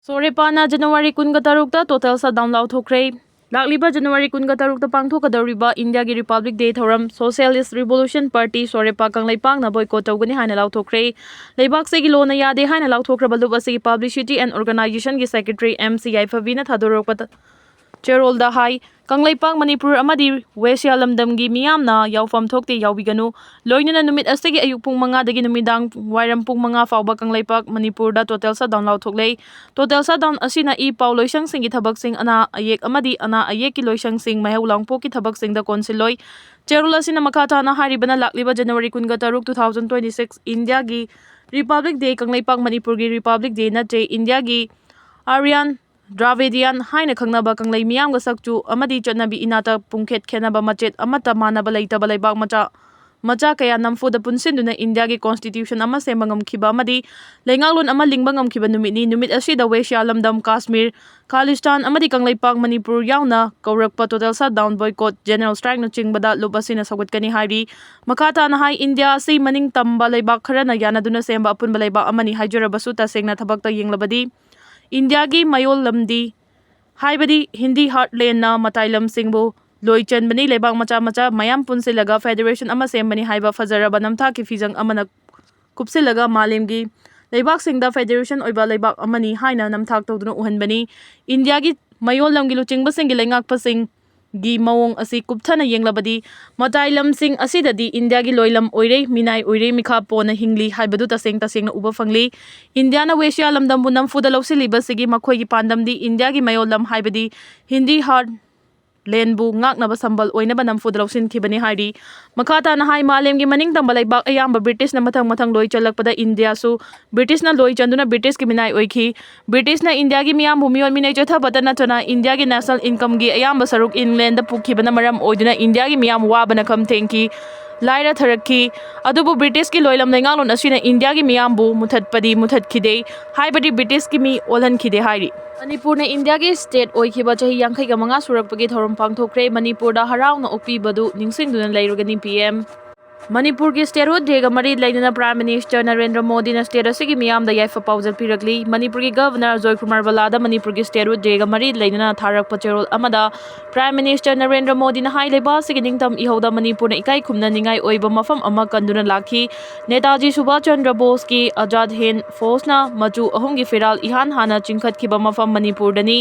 Sorepana January 16 total shutdown lauthokre. Lakliba January 16 pangthokadoriba India gi Republic Day thoram Socialist Revolution Party Sorepa Kanglaipang na boycott tawgani haina lauthokre. Leibak se gi lona yade haina lauthokraba luba se Publicity and Organization gi Secretary MCI Favina thadorokpa Cherolda Hai Kanglaipang Manipur amadi Wesya lamdamgi miyamna yaufam thokte yaubiganu loinana numit asegi ayuk pung manga dagi numidang wairam pung manga fauba Kangleipak Manipur da total shutdown lauthokle total shutdown asina I pau loisang sing gi thabak sing ana ayek amadi ana ayek ki loisang sing maheu langpo ki thabak sing da konsiloi Cherol asina makata na haribana lakliba January 16 2026 India gi Republic Day Kangleipak Manipur gi Republic Day na te India gi Aryan Dravidian haina khangnaba kanglai miyam ga sakchu amadi chanabi inata pungkhet khenaba machet amata manaba leitaba leibak macha kaya namfu da punsinduna India gi constitution ama semangam khiba amadi lengaklon ama lingbangam khiba numit numit asida Wesya lamdam Kashmir Khalistan amadi Kangleipak Manipur yauna kaurakpa total shutdown boycott general strike na chingbada lupasina sagutkani hari makata na hai India sei maning tamba leibak kharana yanaduna semba apunba leibak amani haijurabasu ta sengna thabakta yenglabadi India gi mayol lamdi haibadi Hindi heartland na matailam singbu loichan bani lebak macha mayam punsilaga federation ama sembani haiba fazaraba namtha ki fizang amana kupsilaga malemgi lebak singda federation oiba lebak amani haina namthak tawduna uhanbani India gi mayol lamgi luchingba singi lengak pasing gi mawong asi kupthana yenglabadi matailam sing asidadi India gi loilam oire minai oire mikha pona hingli haibadu taseng na uba fangli India na Wesya lamdam bunam fuda lawsiliba sigi makhoi gi pandamdi India gi mayolam haibadi Hindi hard lenbu ngaknaba sambal oinaba namfu drawsin khibani hari makata na hai malem gi maning tamba leibak ayamba British na mathang loi chalakpada India su British na loi chanduna British ki minai oikhi British na India gi miyam bhumiol minai chotha batana chona India gi national income gi ayamba saruk England da pukhibana maram oiduna India gi miyam wabana kham thenki Laira Tharakki adubu British ki loilam lengalon asina India gi miyambu muthatkide haibadi British ki mi olhan khide hari Manipur na India gi state oikhiba chahi yankhai ga manga surakpagi thorum pangthokre Manipur da harauna okpibadu ningsingduna leirugani PM Manipur ki state hood day ga mari lainana Prime Minister Narendra Modi na state asigi miyam da yaifa paujal pirakli Manipur ki Governor Joykumar Balada Manipur ki state hood day ga mari lainana tharak pacherol amada Prime Minister Narendra Modi na hai leba sigi ningtam ihoda Manipur na ikai khumna ningai oiba mafam ama kanduna lakhi Netaji Subhash Chandra Bose ki Azad Hind Force na machu ahum gi firal ihan hana chingkhat khiba mafam Manipur dani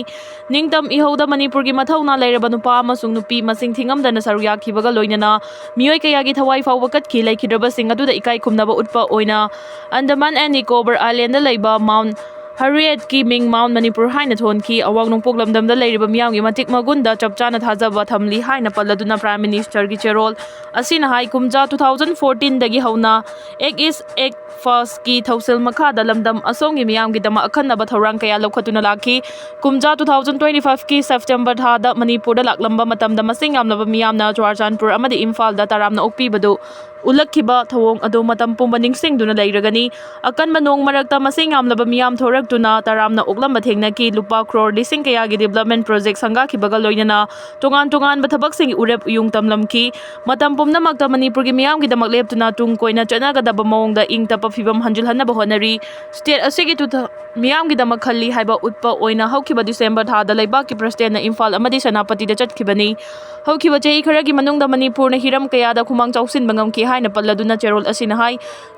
ningtam ihoda Manipur gi mathauna leiraba nupa amasung nupi masing thingam dana sarya khibaga loinana mioi kaya gi thawai fawba ki laikhidraba sing aduda ikai khumnaba utpa oina Andaman and Nicobar Island da leiba Mount Harriet ki Ming Mount Manipur haina thon ki awang nongpok lamdam da leiriba miyam gi matik magunda chapchana thajaba thamli haina palladuna Prime Minister gi cherol asina hai kumja 2014 dagi hauna ek is ek first ki thausil makha da lamdam asong gi miyam gi dama akhanna ba thorang kaya lokhatuna lakhi kumja 2025 ki September tha da Manipur da laklamba matam da masing yamlaba miyamna Churachandpur amadi Imphal da taramna okpi badu ulakhiba thawong ado matam pumba ningsingduna leiragani akanba nong marakta masing yamlaba miyam thoraktuna taramna oklamba thengna ki lupa crore lising kaya gi development project sanga khibaga loinana tongan ba thabak sing urep yung tamlamki matam pumna makta Manipur gi miyam gi damak leptuna tung koina chana ga daba mawongda ing tapa phibam hanjul hanna ba honari state asigi tu miyam gi damak khalli haiba utpa oina haukiba December tha da leiba ki president na Imphal amadi Senapati da chatkibani haukiba chei khara gi manungda Manipur na hiram kaya da khumang chausin bangam ki haina palladuna cherol asina hai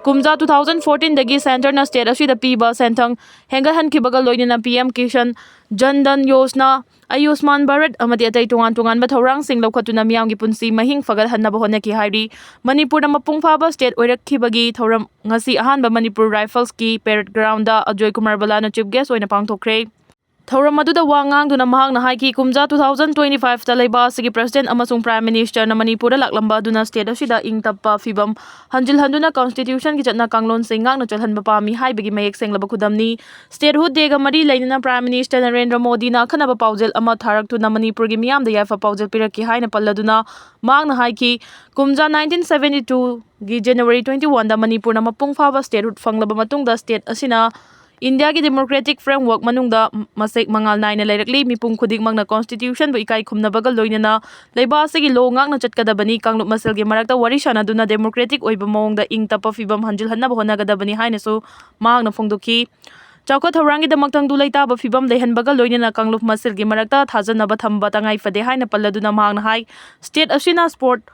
kumja 2014 dagi center na state asida piba senthang henga han kibaga loinina PM Kishan Jandan Yojana Ayushman Bharat amadi atai tungan ba thorang sing lokhatuna miyam gi punsi mahing fagal hanna ba honna ki hari Manipur na mapung phaba state oirakhibagi thoram ngasi ahanba Manipur Rifles ki parade ground da Joy Kumar Balana chief guest oina pangthokre Thoram aduda wangang duna mahang na haiki kumja 2025 ta leiba sigi president amasung prime minister na Manipur da laklamba duna state asida ing tappa fibam hanjil handuna constitution gi chatna kanglon singang na chalhan ba pami haibagi mayek senglaba khudamni state hood dega mari lainana prime minister Narendra Modi na khanaba paujel ama tharak tu na Manipur gi miyam da yafa paujel piraki haina palladuna mang na haiki kumja 1972 gi January 21 da Manipur na mapung phaba state hood fanglaba matung da state asina India ki democratic framework manungda masek mangal naina leirakli mipung khudik magna constitution bu ikai khumna bagal loinana leiba segi lo ngak na chatkadabani kanglup masel gi marakta warishana duna democratic oiba mawongda ing tapa fibam hanjil hanna bahona gadabani haina so mahang na phongdokhi Chauka thorang ida maktang du leita ba fibam lehanbaga loinena kangluf masil gi marakta thajanaba thamba tangai fade haina palladuna mahangna hai state asina sport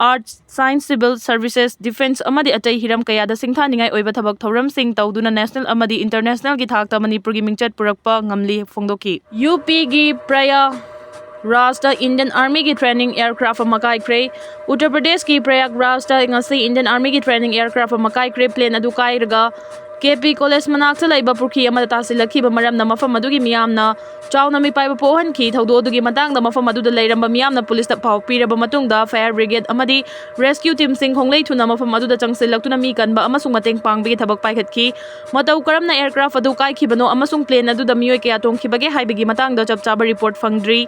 arts science civil services defense amadi atai hiram kayada singthaningai oiba thabak thoram sing tawduna national amadi international gi thakta manipur gi mingchat purakpa ngamli phongdoki UP gi praya Rajda Indian Army ki training aircraft makai kre Uttar Pradesh ki Prayagraj da ngasi Indian Army ki training aircraft makai kre plane adu kairaga KP College manakta laiba purki amada tasilakhi ba maram na mafam adugi miyamna chawna mi paiba pohan ki thaudo adugi matangda mafam aduda leiramba miyamna police ta phau piraba matungda fire brigade amadi rescue team sing honglei thuna mafam aduda changsilaktuna mi kanba amasung mateng pangbi thabak paikhatki matau karamna aircraft adu kai khibano amasung plane aduda miyoi kaya tongkhibage haibagi matangda chap chaba report fangdri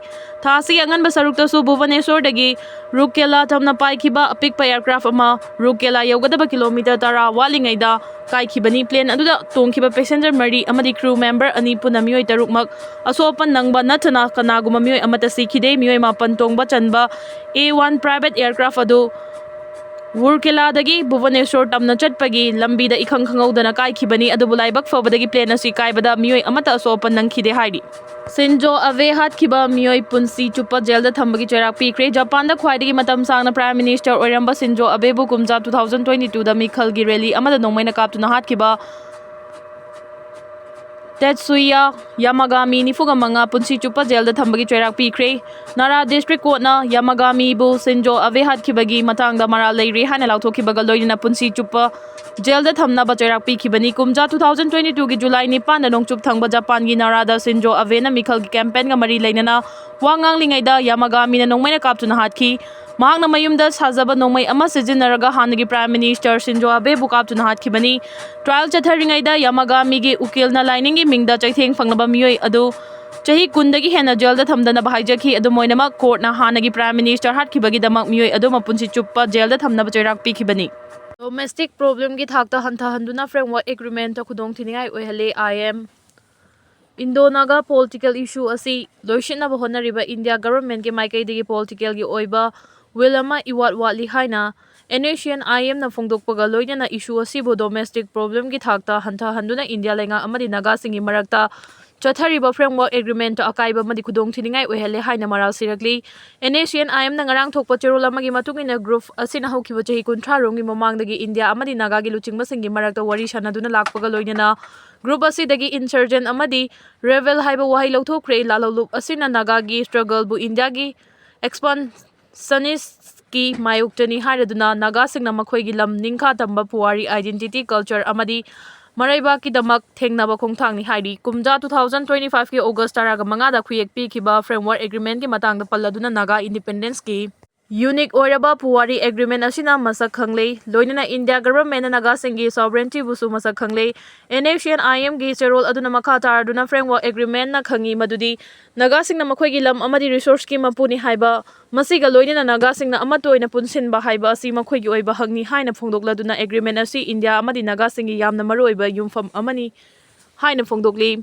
thasi anganba sarukta su Bhubaneswar dagi Rukela tamna paikhiba apikpa aircraft ama Rukela yogadaba kilometer tara walingaida kai khibani plane aduda tongkhiba passenger mari amadi crew member ani puna miyoi tarukmak asopan nangba nathana kanaguma miyoi amata sikhide miyoi mapan tongba chanba A1 private aircraft adu Wurkela dagi Bhubaneswar tamna chatpagi lambi da ikhang khangaudana kai khibani adu bulaibak fabadagi plane asi kaibada miyoi amata asopan nangkhide haidi Shinzo Abe hatkiba miyoi punsi chupa jail da thambagi cheirak pikhre Japan da khwaidagi matam sangna prime minister oiramba Shinzo Abe bu kumja 2022 da mikhal gi rally amada nongmaina kaptuna hatkiba Tetsuya Yamagami nifuga manga punsi chupa jail da thambagi cheirak pikhre Nara district court na Yamagami bu Shinzo Abe hatkibagi matangda mara leiri hana lauthokibaga loina punsi chupa jail da thamna ba cheirak pikhibani kumja 2022 gi July ni pan da nongchup thangba Japan gi Nara da Shinzo Abe na mikhal gi campaign ga mari leinana wangang lingai da Yamagami na nongmaina kaptuna hatki mahangna mayumda sajaba nongmai ama sijinaraga hanagi prime minister Shinzo Abe bu kaptuna hatkibani trial chatharingai da Yamagami gi ukil na lining gi mingda chaitheng fangnaba miyoi adu chahi kundagi hena jail da thamdana bahaijakhi adu moinama court na hanagi prime minister hatkibagi damak miyoi adu mapunsi chuppa jail da thamna ba cheirak pikhibani domestic problem gi thakta hantha handuna framework agreement ta khudong thiningai oihale IM Indo-Naga political issue asi loishinaba honariba India government ke maikai digi political gi oiba Wilama iwat watli haina Asian IM na phongdokpaga loinana issue asibu domestic problem gi thakta hantha handuna India lenga amadi Naga singi marakta chathariba framework agreement to akaiba madi khudong thiningai oihale haina maral sirakli Asian IM na ngarang thokpa cherol amagi matungina group asina haukiba chahi kunthra rongi mamangdagi India amadi Naga gi luchingba singi marakta wari sanaduna lakpaga loinana group asidagi insurgent amadi rebel haiba wahai lauthokre lalolup asina Naga gi struggle bu India gi expansionist ki mayuktani hairaduna Naga singna makhoi gi lam ningkha tamba puwari identity culture amadi Maraiba ki damak thengnaba khongthangni haidi kumja 2025 ki August taraga mangada khuyek pikhiba framework agreement ki matangda palladuna Naga independence ki unique oiraba puwari agreement asina masak khanglei loinana India government na Naga singi sovereignty busu masak khanglei Asian IM gi cherol aduna makha taraduna framework agreement na khangi madudi Naga singna makhoi gi lam amadi resource ki mapuni haiba masiga loinana Naga singna amatoina punsinba haiba asi makhoi gi oiba hangni haina phongdokladuna agreement asi India amadi Naga singi yamna maroiba yumfam amani haina phongdokli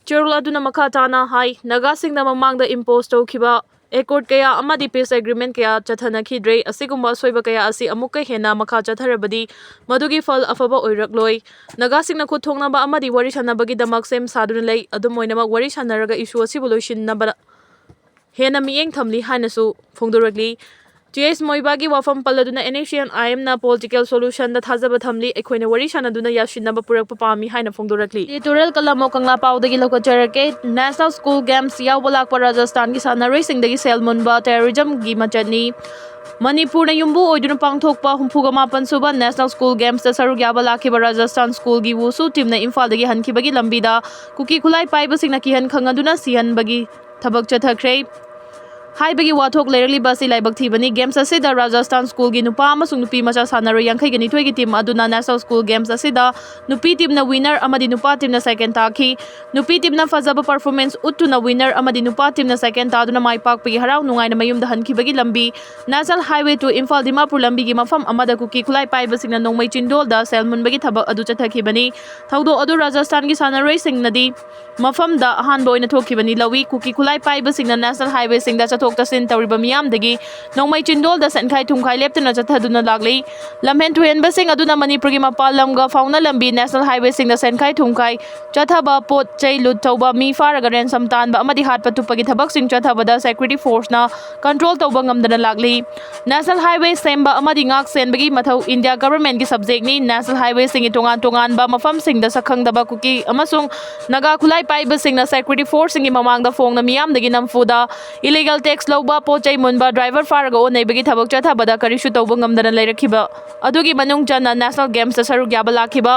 cherol aduna makha tana hai Naga singna mamangda impose tawkhiba Accord kaya amadi peace agreement kaya chathana khidre asigumba soiba kaya asi amukka hena makha chatharabadi madugi fal afaba oirakloi Naga singna khuthongna ba amadi wari sanabagi damak sem saduna lei adumoina wari sanaraga issue asibu loishinna ba hena miyeng thamli hanasu phongdorakli TS Moibagi wafam palladuna Asian IM na political solution da thajaba thamli ekhoina wari sanaduna yashinaba purakpa pami haina phongdorakli Litoral kalamo kangla paudagi lokajarake National School Games yawbalakpa Rajasthan gi sanaroi singdagi selmunba terrorism gi machani Manipur na yumbu oiduna pangthokpa humpuga mapan suba National School Games da saruk yabalakhiba Rajasthan School gi wusu team na Imphal dagi hankibagi lambida kuki khulai paiba singna kihan khangaduna sihan bagi thabak chathakre Haibagi wathok lerali basi laibak thibani games asida Rajasthan School gi nupa amasung nupi macha sanaro yankhai gani thoi gi team aduna National School Games asida nupi team na winner amadi nupa team na second takhi nupi team na fazaba performance uttu na winner amadi nupa team na second taduna mai pak pagi harau nungai na mayum da hankhibagi lambi National Highway to Imphal Dimapur lambi gi mafam amada kuki khulai paiba singna nongmai chindol da selmun bagi thabak adu chathakibani thaudo adu Rajasthan gi sanaroi singnadi mafam da ahan boina thokibani lawi kuki khulai paiba singna National Highway singda ꯆꯠꯊꯣꯛ ꯆꯠꯁꯤꯟ ꯇꯧꯔꯤꯕ ꯃꯤꯌꯥꯝꯗꯒꯤ ꯅꯣꯡꯃꯩ ꯆꯤꯟꯗꯣꯜꯗ ꯁꯦꯟꯈꯥꯏ ꯊꯨꯝꯈꯥꯏ ꯂꯦꯞꯇꯨꯅ ꯆꯠꯊꯗꯨꯅ ꯂꯥꯛꯂꯤ꯫ ꯂꯝꯍꯦꯟ ꯇꯨꯍꯦꯟꯕꯁꯤꯡ ꯑꯗꯨꯅ ꯃꯅꯤꯄꯨꯔꯒꯤ ꯃꯄꯥꯟ ꯂꯝꯒ ꯐꯥꯎꯅ ꯂꯝꯕꯤ ꯅꯦꯁꯅꯦꯜ ꯍꯥꯏꯋꯦꯁꯤꯡꯗ ꯁꯦꯟꯈꯥꯏ ꯊꯨꯝꯈꯥꯏ ꯆꯠꯊꯕ, ꯄꯣꯠ ꯆꯩ ꯂꯨꯠ ꯇꯧꯕ, ꯃꯤ ꯐꯥꯔꯒ ꯔꯦꯟꯁꯝ ꯇꯥꯟꯕ ꯑꯃꯗꯤ ꯍꯥꯠꯄ ꯇꯨꯞꯄꯒꯤ ꯊꯕꯛꯁꯤꯡ ꯆꯠꯊꯕꯗ ꯁꯦꯀ꯭ꯌꯨꯔꯤꯇꯤ ꯐꯣꯔꯁꯅ ꯀꯟꯇ꯭ꯔꯣꯜ ꯇꯧꯕ ꯉꯝꯗꯅ ꯂꯥꯛꯂꯤ꯫ ꯅꯦꯁꯅꯦꯜ ꯍꯥꯏꯋꯦ ꯁꯦꯝꯕ ꯑꯃꯗꯤ ꯉꯥꯛ ꯁꯦꯟꯕꯒꯤ ꯃꯊꯧ ꯏꯟꯗꯤꯌꯥ ꯒꯚꯔꯟꯃꯦꯟꯠꯀꯤ ꯁꯕꯖꯦꯛꯅꯤ꯫ ꯅꯦꯁꯅꯦꯜ ꯍꯥꯏꯋꯦꯁꯤꯡꯒꯤ ꯇꯣꯉꯥꯟ ꯇꯣꯉꯥꯟꯕ ꯃꯐꯝꯁꯤꯡꯗ ꯁꯛꯈꯪꯗꯕ ꯀꯨꯀꯤ ꯑꯃꯁꯨꯡ ꯅꯥꯒꯥ ꯈꯨꯠꯂꯥꯏ ꯄꯥꯏꯕꯁꯤꯡꯅ ꯁꯦꯀ꯭ꯌꯨꯔꯤꯇꯤ ꯐꯣꯔꯁꯁꯤꯡꯒꯤ ꯃꯃꯥꯡꯗ ꯐꯣꯡꯅ ꯃꯤꯌꯥꯝꯗꯒꯤ ꯅꯝꯐꯨꯗ ꯏꯂꯤꯒꯦꯜ ꯇꯦꯛꯁ ꯂꯧꯕ, ꯄꯣꯠ ꯆꯩ ꯃꯨꯟꯕ, ꯗ꯭ꯔꯥꯏꯚꯔ ꯐꯥꯔꯒ ꯑꯣꯟꯅꯩꯕꯒꯤ ꯊꯕꯛ ꯆꯠꯊꯕꯗ ꯀꯔꯤꯁꯨ ꯇꯧꯕ ꯉꯝꯗꯅ ꯂꯩꯔꯛꯈꯤꯕ ꯑꯗꯨꯒꯤ ꯃꯅꯨꯡ ꯆꯟꯅ ꯅꯦꯁꯅꯦꯜ ꯒꯦꯝꯁꯇ ꯁꯔꯨꯛ ꯌꯥꯕ ꯂꯥꯛꯈꯤꯕ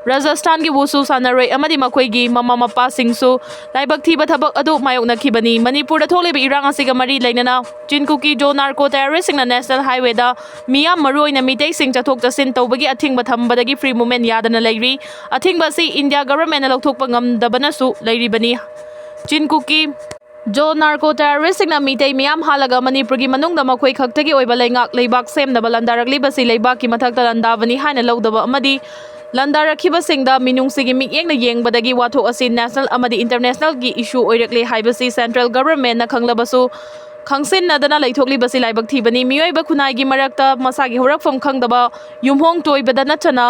ꯔꯥꯖꯁꯊꯥꯟꯒꯤ ꯋꯨꯁꯨ ꯁꯥꯟꯅꯔꯣꯏ ꯑꯃꯗꯤ ꯃꯈꯣꯏꯒꯤ ꯃꯃꯥ ꯃꯄꯥꯁꯤꯡꯁꯨ ꯂꯥꯏꯕꯛ ꯊꯤꯕ ꯊꯕꯛ ꯑꯗꯨ ꯃꯥꯌꯣꯛꯅꯈꯤꯕꯅꯤ꯫ ꯃꯅꯤꯄꯨꯔꯗ ꯊꯣꯛꯂꯤꯕ ꯏꯔꯥꯡ ꯑꯁꯤꯒ ꯃꯔꯤ ꯂꯩꯅꯅ ꯆꯤꯟ ꯀꯨꯀꯤ ꯖꯣ ꯅꯥꯔꯀꯣ ꯇꯦꯔꯣꯔꯤꯁꯁꯤꯡꯅ ꯅꯦꯁꯅꯦꯜ ꯍꯥꯏꯋꯦꯗ ꯃꯤꯌꯥꯝ ꯃꯔꯨꯑꯣꯏꯅ ꯃꯤꯇꯩꯁꯤꯡ ꯆꯠꯊꯣꯛ ꯆꯠꯁꯤꯟ ꯇꯧꯕꯒꯤ ꯑꯊꯤꯡꯕ ꯊꯝꯕꯗꯒꯤ ꯐ꯭ꯔꯤ ꯃꯨꯚꯃꯦꯟꯠ ꯌꯥꯗꯅ ꯂꯩꯔꯤ꯫ ꯑꯊꯤꯡꯕ ꯑꯁꯤ ꯏꯟꯗꯤꯌꯥ ꯒꯚꯔꯟꯃꯦꯟꯠꯅ ꯂꯧꯊꯣꯛꯄ ꯉꯝꯗꯕꯅꯁꯨ ꯂꯩꯔꯤꯕꯅꯤ꯫ ꯆꯤꯟ ꯀꯨꯀꯤ ꯖꯣ ꯅꯥꯔꯀꯣ ꯇꯦꯔꯣꯔꯤꯁꯁꯤꯡꯅ ꯃꯤꯇꯩ ꯃꯤꯌꯥꯝ ꯍꯥꯠꯂꯒ ꯃꯅꯤꯄꯨꯔꯒꯤ ꯃꯅꯨꯡꯗ ꯃꯈꯣꯏ ꯈꯛꯇꯒꯤ ꯑꯣꯏꯕ ꯂꯩꯕꯥꯛ ꯁꯦꯝꯅꯕ ꯂꯥꯟꯗꯥꯔꯛꯂꯤꯕꯁꯤ ꯂꯩꯕꯥꯛꯀꯤ ꯃꯊꯛꯇ ꯂꯥꯟꯗꯥꯕꯅꯤ ꯍꯥꯏꯅ ꯂꯧꯗꯕ ꯑꯃꯗꯤ ꯂꯥꯟꯗꯥꯔꯛꯈꯤꯕꯁꯤꯡꯗ ꯃꯤꯅꯨꯡꯁꯤꯒꯤ ꯃꯤꯠꯌꯦꯡꯅ ꯌꯦꯡꯕꯗꯒꯤ ꯋꯥꯊꯣꯛ ꯑꯁꯤ ꯅꯦꯁꯅꯦꯜ ꯑꯃꯗꯤ ꯏꯟꯇꯔꯅꯦꯁꯅꯦꯜꯒꯤ ꯏꯁꯨ ꯑꯣꯏꯔꯛꯂꯦ ꯍꯥꯏꯕꯁꯤ ꯁꯦꯟꯇ꯭ꯔꯦꯜ ꯒꯚꯔꯟꯃꯦꯟꯠꯅ ꯈꯪꯂꯕꯁꯨ ꯈꯪꯁꯤꯟꯅꯗꯅ ꯂꯩꯊꯣꯛꯂꯤꯕꯁꯤ ꯂꯥꯏꯕꯛ ꯊꯤꯕꯅꯤ꯫ ꯃꯤꯑꯣꯏꯕ ꯈꯨꯟꯅꯥꯏꯒꯤ ꯃꯔꯛꯇ ꯃꯁꯥꯒꯤ ꯍꯧꯔꯛꯐꯝ ꯈꯪꯗꯕ ꯌꯨꯝꯍꯣꯡ ꯇꯣꯏꯕꯗ ꯅꯠꯇꯅ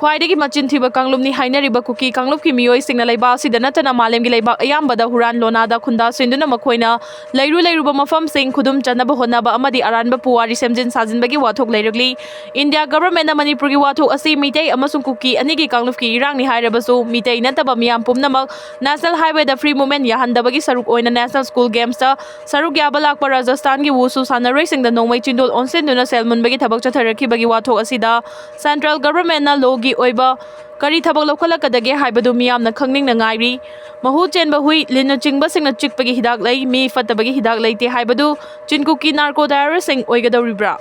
ꯈ꯭ꯋꯥꯏꯗꯒꯤ ꯃꯆꯤꯟ ꯊꯤꯕ ꯀꯥꯡꯂꯨꯞꯅꯤ ꯍꯥꯏꯅꯔꯤꯕ ꯀꯨꯀꯤ ꯀꯥꯡꯂꯨꯞꯀꯤ ꯃꯤꯑꯣꯏꯁꯤꯡꯅ ꯂꯩꯕꯥꯛ ꯑꯁꯤꯗ ꯅꯠꯇꯅ ꯃꯥꯂꯦꯝꯒꯤ ꯂꯩꯕꯥꯛ ꯑꯌꯥꯝꯕꯗ ꯍꯨꯔꯥꯟ ꯂꯣꯟꯅꯥꯗ ꯈꯨꯟꯗꯥ ꯁꯤꯟꯗꯨꯅ ꯃꯈꯣꯏꯅ ꯂꯩꯔꯨꯕ ꯃꯐꯝꯁꯤꯡ ꯈꯨꯗꯨꯝ ꯆꯟꯅꯕ ꯍꯣꯠꯅꯕ ꯑꯃꯗꯤ ꯑꯔꯥꯟꯕ ꯄꯨꯋꯥꯔꯤ ꯁꯦꯝꯖꯤꯟ ꯁꯥꯖꯤꯟꯕꯒꯤ ꯋꯥꯊꯣꯛ ꯂꯩꯔꯛꯂꯤ꯫ ꯏꯟꯗꯤꯌꯥ ꯒꯚꯔꯟꯃꯦꯟꯠꯅ ꯃꯅꯤꯄꯨꯔꯒꯤ ꯋꯥꯊꯣꯛ ꯑꯁꯤ ꯃꯤꯇꯩ ꯑꯃꯁꯨꯡ ꯀꯨꯀꯤ ꯑꯅꯤꯒꯤ ꯀꯥꯡꯂꯨꯞꯀꯤ ꯏꯔꯥꯡꯅꯤ ꯍꯥꯏꯔꯕꯁꯨ ꯃꯤꯇꯩ ꯅꯠꯇꯕ ꯃꯤꯌꯥꯝ ꯄꯨꯝꯅꯃꯛ ꯅꯦꯁꯅꯦꯜ ꯍꯥꯏꯋꯦꯗ ꯐ꯭ꯔꯤ ꯃꯨꯚꯃꯦꯟꯠ ꯌꯥꯍꯟꯗꯕꯒꯤ ꯁꯔꯨꯛ ꯑꯣꯏꯅ ꯅꯦꯁꯅꯦꯜ ꯁ꯭ꯀꯨꯜ ꯒꯦꯝꯁꯇ ꯁꯔꯨꯛ ꯌꯥꯕ ꯂꯥꯛꯄ ꯔꯥꯖꯁꯊꯥꯟꯒꯤ ꯋꯨꯁꯨ ꯁꯥꯟꯅꯔꯣꯏꯁꯤꯡꯗ ꯅꯣꯡꯃꯩ ꯆꯤꯟꯗꯣꯜ ꯑꯣꯟꯁꯤꯟꯗꯨꯅ ꯁꯦꯜ ꯃꯨꯟꯕꯒꯤ ꯊꯕꯛ ꯆꯠꯊꯔꯛꯈꯤꯕꯒꯤ ꯋꯥꯊꯣꯛ ꯑꯁꯤꯗ ꯁꯦꯟꯇ꯭ꯔꯦꯜ ꯒꯚꯔꯟꯃꯦꯟꯠꯅ ꯂꯣꯒꯤ ꯑꯣꯏꯕ ꯀꯔꯤ ꯊꯕꯛ ꯂꯧꯈꯠꯂꯛꯀꯗꯒꯦ ꯍꯥꯏꯕꯗꯨ ꯃꯤꯌꯥꯝꯅ ꯈꯪꯅꯤꯡꯅ ꯉꯥꯏꯔꯤ꯫ ꯃꯍꯨ ꯆꯦꯟꯕ ꯍꯨꯏ, ꯂꯤꯟꯅꯆꯤꯡꯕꯁꯤꯡꯅ ꯆꯤꯛꯄꯒꯤ ꯍꯤꯗꯥꯛ ꯂꯩ, ꯃꯤ ꯐꯠꯇꯕꯒꯤ ꯍꯤꯗꯥꯛ ꯂꯩꯇꯦ ꯍꯥꯏꯕꯗꯨ ꯆꯤꯟ ꯀꯨꯀꯤ ꯅꯥꯔꯀꯣ ꯇꯦꯔꯣꯔꯤꯁꯁꯤꯡ ꯑꯣꯏꯒꯗꯧꯔꯤꯕ꯭ꯔꯥ?